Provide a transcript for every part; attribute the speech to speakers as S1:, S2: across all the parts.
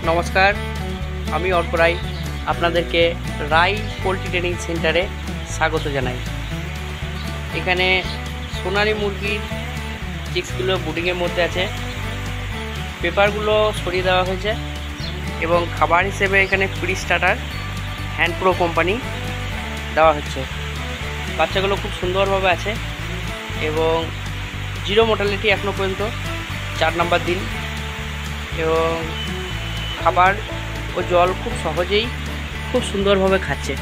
S1: নমস্কার, আমি অর্ক রায় আপনাদেরকে রায় পোলট্রি ট্রেনিং সেন্টারে স্বাগত জানাই। এখানে সোনালী মুরগির চিক্সগুলো ব্রুডিংয়ের মধ্যে আছে, পেপারগুলো সরিয়ে দেওয়া হয়েছে এবং খাবার হিসেবে এখানে free starter hand pro company দেওয়া হচ্ছে। বাচ্চাগুলো খুব সুন্দরভাবে আছে এবং জিরো মোর্টালিটি এখনও পর্যন্ত 4 নম্বর দিন, এবং খাবার ও জল খুব সহজেই খুব সুন্দরভাবে খাচ্ছে।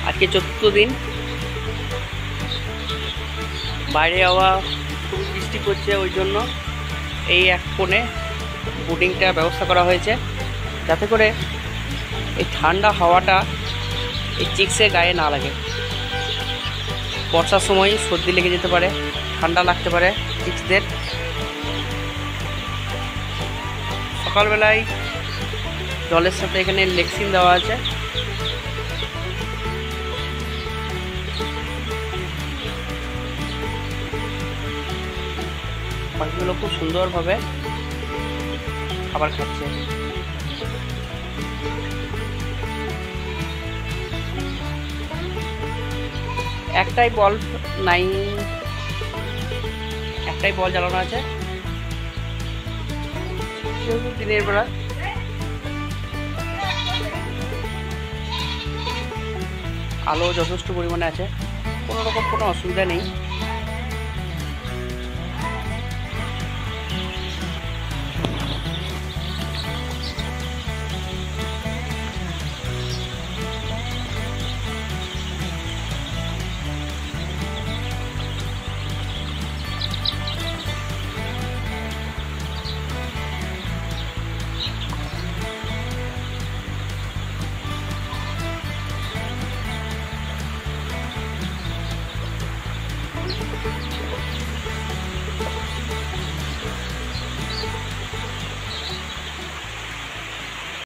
S1: আজকে 4th দিন, বাইরে হাওয়া খুব বৃষ্টি পড়ছে, ওই জন্য এই এক কোণে ব্রুডিংটা ব্যবস্থা করা হয়েছে, যাতে করে এই ঠান্ডা হাওয়াটা এই চিক্সের গায়ে না লাগে। বর্ষার সময় সর্দি লেগে যেতে পারে, ঠান্ডা লাগতে পারে চিক্সদের। সকালবেলায় জলের সাথে এখানে লেক্সিন দেওয়া আছে। পাখিগুলো খুব সুন্দরভাবে খাবার খাচ্ছে। একটাই বল জ্বালানো আছে দিনের বেলা। আলো যথেষ্ট পরিমাণে আছে, কোনো রকম কোনো অসুবিধা নেই।